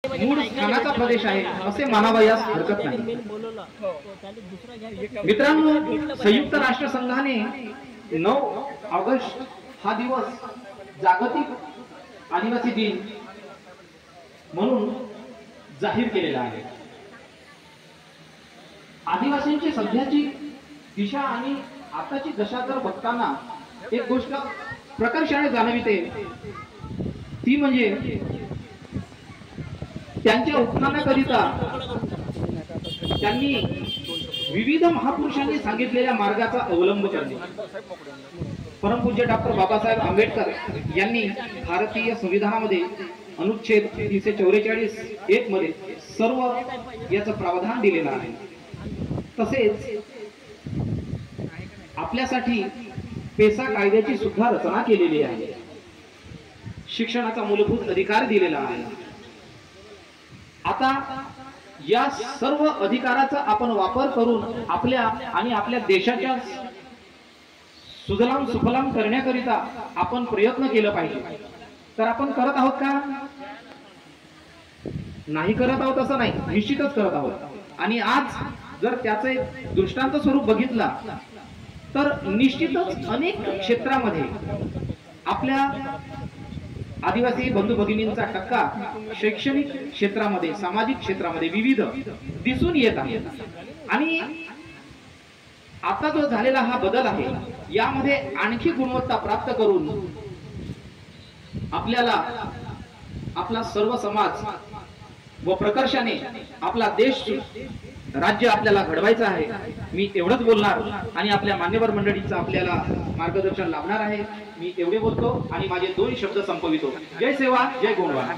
मूळ स्थानाचा प्रदेश आहे असे मानावयास हरकत नाही। मित्रांनो, संयुक्त राष्ट्र संघाने 9 ऑगस्ट हा दिवस जागतिक आदिवासी दिन म्हणून जाहीर केलेला आहे। आदिवासींची सध्याची दिशा आणि आताची दशा जर बघताना एक गोष्ट प्रकर्षाने जाणविते, ती म्हणजे त्यांच्या उत्थानाकरिता त्यांनी विविध महापुरुषांनी सांगितलेल्या मार्गाचा अवलंब करणे। परमपूज्य डॉक्टर बाबासाहेब आंबेडकर यांनी भारतीय संविधानामध्ये अनुच्छेद 344(1) मध्ये सर्व याचं प्रावधान दिलेलं आहे। तसेच आपल्यासाठी पेसा कायद्याची सुद्धा रचना केलेली आहे। शिक्षणाचा मूलभूत अधिकार दिलेला आहे। आता या सर्व अधिकाराचा आपण वापर करून आपल्या आणि आपल्या देशाच्या सुजलाम सुफलाम करण्याकरिता आपण प्रयत्न केला पाहिजे। तर आपण करत आहोत का? नाही करत आहोत असं नाही, निश्चितच करत आहोत। आणि आज जर त्याचे दृष्टांत स्वरूप बघितला तर निश्चितच अनेक क्षेत्रामध्ये आपल्या आदिवासी बंधू भगिनींचा टक्का शैक्षणिक क्षेत्रामध्ये, सामाजिक क्षेत्रामध्ये विविध दिसून येत आहे। आणि आता जो झालेला हा बदल आहे, यामध्ये आणखी गुणवत्ता प्राप्त करून आपल्याला आपला सर्व समाज व प्रकर्षाने आपला देश राज्य आपल्याला घडवायचं आहे। मी एवढंच बोलणार आणि आपल्या मान्यवर मंडळीचं आपल्याला मार्गदर्शन लाभणार आहे। मी एवढे बोलतो आणि माझे 2 शब्द संपवितो। जय सेवा, जय गोंडवाना।